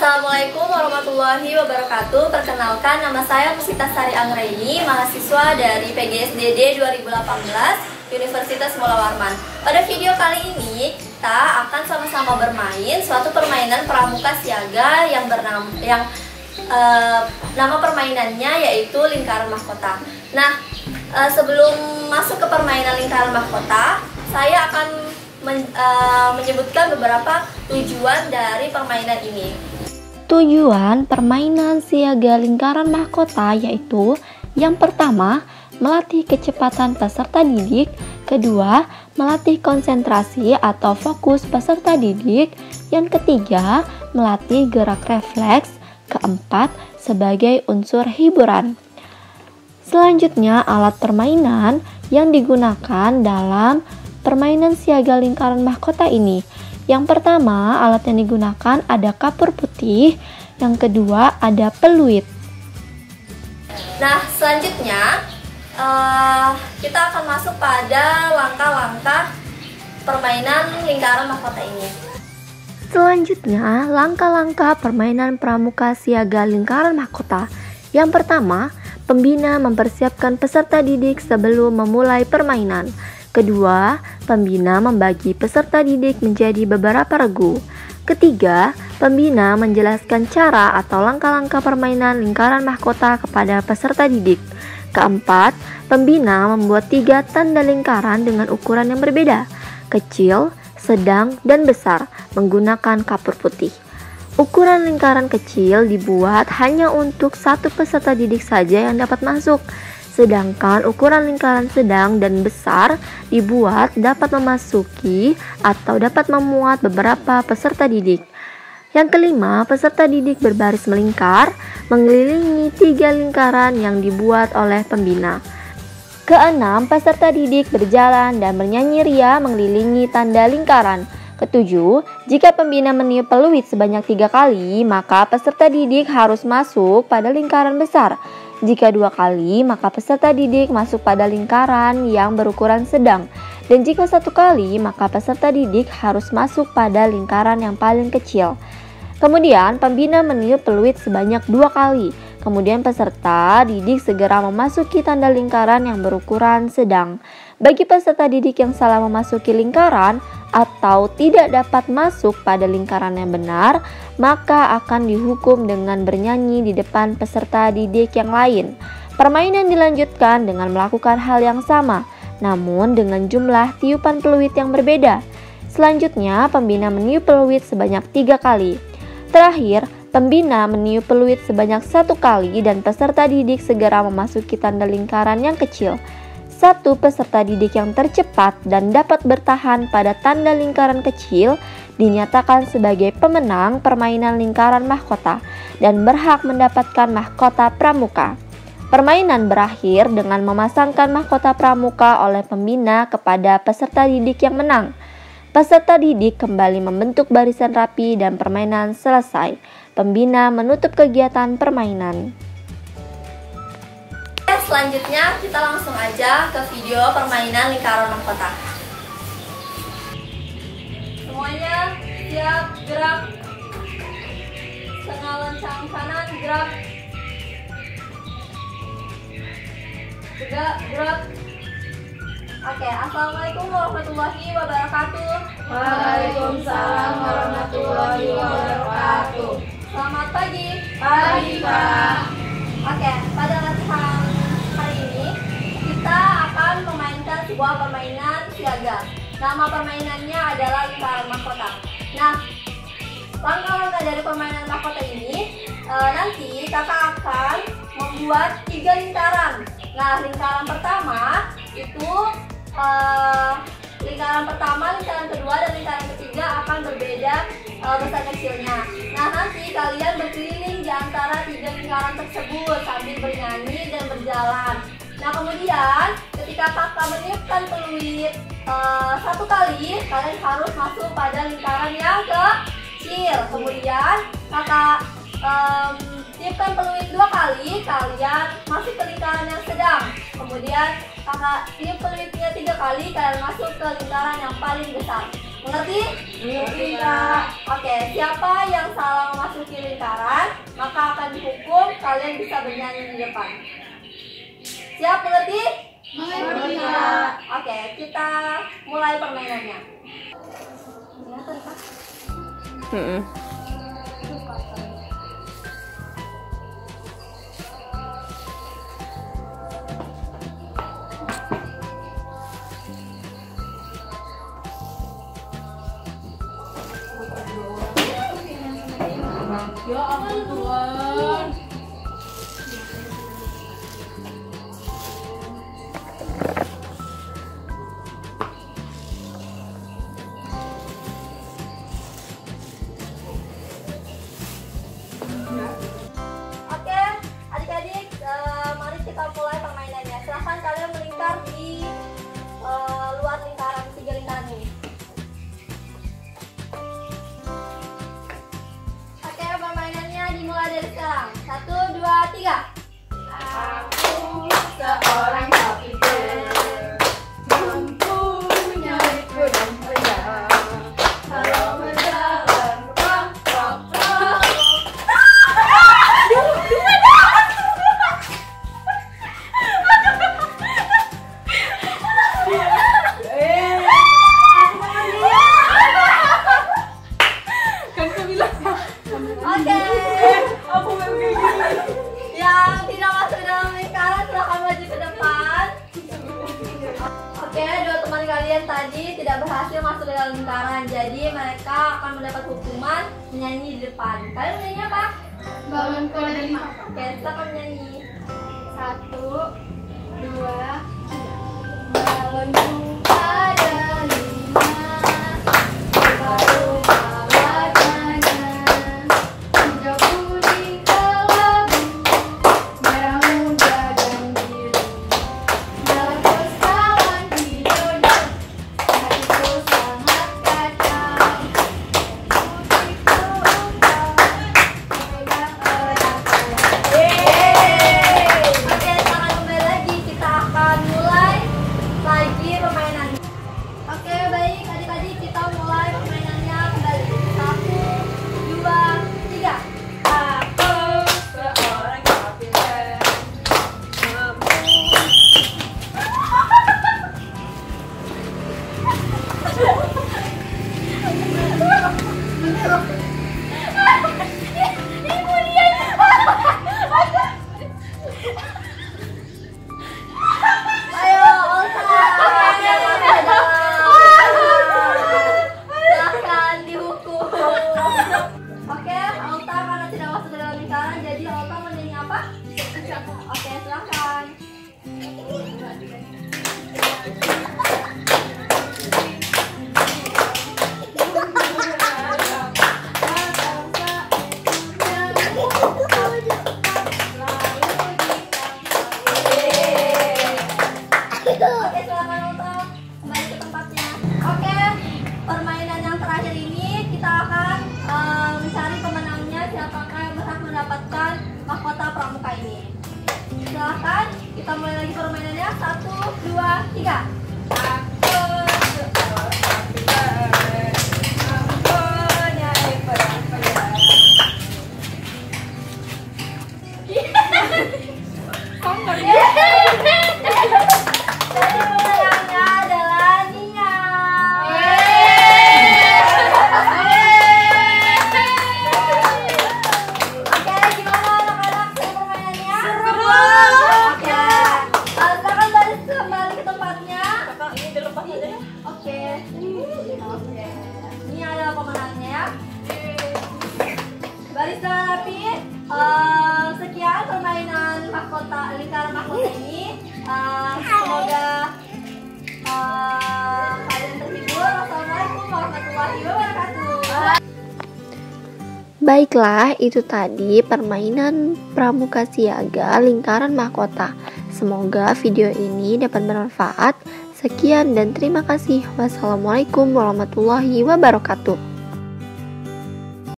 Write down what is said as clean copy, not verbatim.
Assalamualaikum warahmatullahi wabarakatuh. Perkenalkan, nama saya Musita Sari Anggraini, mahasiswa dari PGSDD 2018 Universitas Mula Warman. Pada video kali ini kita akan sama-sama bermain suatu permainan pramuka siaga yang nama permainannya yaitu lingkaran mahkota. Nah, sebelum masuk ke permainan lingkaran mahkota, saya akan menyebutkan beberapa tujuan dari permainan ini. Tujuan permainan siaga lingkaran mahkota yaitu yang pertama, melatih kecepatan peserta didik, kedua, melatih konsentrasi atau fokus peserta didik, yang ketiga, melatih gerak refleks, keempat, sebagai unsur hiburan. Selanjutnya, alat permainan yang digunakan dalam permainan siaga lingkaran mahkota ini. Yang pertama, alat yang digunakan ada kapur putih, yang kedua ada peluit. Nah, selanjutnya kita akan masuk pada langkah-langkah permainan lingkaran mahkota ini. Selanjutnya, langkah-langkah permainan pramuka siaga lingkaran mahkota. Yang pertama, pembina mempersiapkan peserta didik sebelum memulai permainan. Kedua, pembina membagi peserta didik menjadi beberapa regu. Ketiga, pembina menjelaskan cara atau langkah-langkah permainan lingkaran mahkota kepada peserta didik. Keempat, pembina membuat 3 tanda lingkaran dengan ukuran yang berbeda, kecil, sedang, dan besar, menggunakan kapur putih. Ukuran lingkaran kecil dibuat hanya untuk satu peserta didik saja yang dapat masuk. Sedangkan ukuran lingkaran sedang dan besar dibuat dapat memasuki atau dapat memuat beberapa peserta didik. Yang kelima, peserta didik berbaris melingkar, mengelilingi 3 lingkaran yang dibuat oleh pembina. Keenam, peserta didik berjalan dan bernyanyi ria mengelilingi tanda lingkaran. Ketujuh, jika pembina meniup peluit sebanyak 3 kali, maka peserta didik harus masuk pada lingkaran besar. Jika 2 kali, maka peserta didik masuk pada lingkaran yang berukuran sedang. Dan jika 1 kali, maka peserta didik harus masuk pada lingkaran yang paling kecil. Kemudian, pembina meniup peluit sebanyak 2 kali. Kemudian peserta didik segera memasuki tanda lingkaran yang berukuran sedang. Bagi peserta didik yang salah memasuki lingkaran atau tidak dapat masuk pada lingkaran yang benar, maka akan dihukum dengan bernyanyi di depan peserta didik yang lain. Permainan dilanjutkan dengan melakukan hal yang sama, namun dengan jumlah tiupan peluit yang berbeda. Selanjutnya, pembina meniup peluit sebanyak 3 kali. Terakhir, pembina meniup peluit sebanyak 1 kali dan peserta didik segera memasuki tanda lingkaran yang kecil. Satu peserta didik yang tercepat dan dapat bertahan pada tanda lingkaran kecil dinyatakan sebagai pemenang permainan lingkaran mahkota dan berhak mendapatkan mahkota pramuka. Permainan berakhir dengan memasangkan mahkota pramuka oleh pembina kepada peserta didik yang menang. Peserta didik kembali membentuk barisan rapi dan permainan selesai. Pembina menutup kegiatan permainan. Selanjutnya kita langsung aja ke video permainan lingkaran mahkota. Semuanya siap, gerak. Setengah loncang kanan, gerak. Juga gerak. Oke, assalamualaikum warahmatullahi wabarakatuh. Waalaikumsalam warahmatullahi wabarakatuh. Selamat pagi. Pagi, Pak. Oke, pada latihan hari ini kita akan memainkan sebuah permainan siaga. Nama permainannya adalah lingkaran mahkota. Nah, langkah-langkah dari permainan mahkota ini nanti kakak akan membuat 3 lingkaran. Nah, lingkaran pertama itu lingkaran kedua, dan lingkaran ketiga akan berbeda besar kecilnya. Nah, nanti kalian berkeliling di antara 3 lingkaran tersebut sambil bernyanyi dan berjalan. Nah, kemudian ketika kakak meniupkan peluit 1 kali, kalian harus masuk pada lingkaran yang kecil. Kemudian kakak tiupkan peluit 2 kali, kalian masuk ke lingkaran yang sedang. Kemudian kakak tiup peluitnya 3 kali, kalian masuk ke lingkaran yang paling besar. Mengerti? Mengerti, Kak. Oke, siapa yang salah memasuki lingkaran, maka akan dihukum. Kalian bisa bernyanyi di depan. Siap, mengerti? Mengerti, Kak. Oke, kita mulai permainannya. Ya ampun Tuhan. Oke, adik-adik, mari kita mulai permainannya. Silahkan kalian melingkar di luar lingkaran, 3 lingkaran ini. Oke, permainannya dimulai dari sekarang. 1, 2, 3. Aku seorang kapiten, mempunyai pedang pedang. Kalau berjalan, prok prok prok. Kan kau bilang Oke, aku mau kayak gini. yang tidak masuk dalam lingkaran silahkan maju ke depan. Oke, 2 teman kalian tadi tidak berhasil masuk dalam lingkaran, jadi mereka akan mendapat hukuman menyanyi di depan. Kalian menyanyi apa? Bangun kau dari Oke, silakan menyanyi. 1, 2, 3. Malam ada 5, baru warnanya hijau kuning kelabu, merah muda dan biru. Dalam pesawat hijaunya, hatiku sangat kacau. Putihku engkau, pegang eratku. Oke, sekarang kembali lagi, kita akan mulai lagi permainan. Oke, baik adik-adik, kita mulai permainannya kembali. 1, 2, 3. Aku seorang kapiten. Ayo, Olsa. Silahkan dihukum. Oke, Olta karena tidak masuk ke dalam lingkaran, jadi Olta menyanyi apa? Oke, silahkan. Oke, silakan Olta kembali ke tempatnya. Oke, permainan yang terakhir ini kita akan mencari pemenangnya, siapakah yang berhak mendapatkan mahkota pramuka ini. Silahkan, kita mulai lagi permainannya. 1, 2, 3. Aku seorang kapiten, mempunyai pedang pedang. Jadi pemenangnya adalah Nia. Oke, gimana anak-anak seru permainannya? Seru. Oke, silakan baris kembali ke tempatnya. Ini dilepas aja ya. Oke. Oke. Ini adalah pemenangnya ya. Baris dengan rapi. Sekian permainan mahkota lingkaran mahkota ini. Semoga kalian terhibur. Wassalamualaikum warahmatullahi wabarakatuh. Baiklah, itu tadi permainan pramuka siaga lingkaran mahkota. Semoga video ini dapat bermanfaat. Sekian dan terima kasih. Wassalamualaikum warahmatullahi wabarakatuh.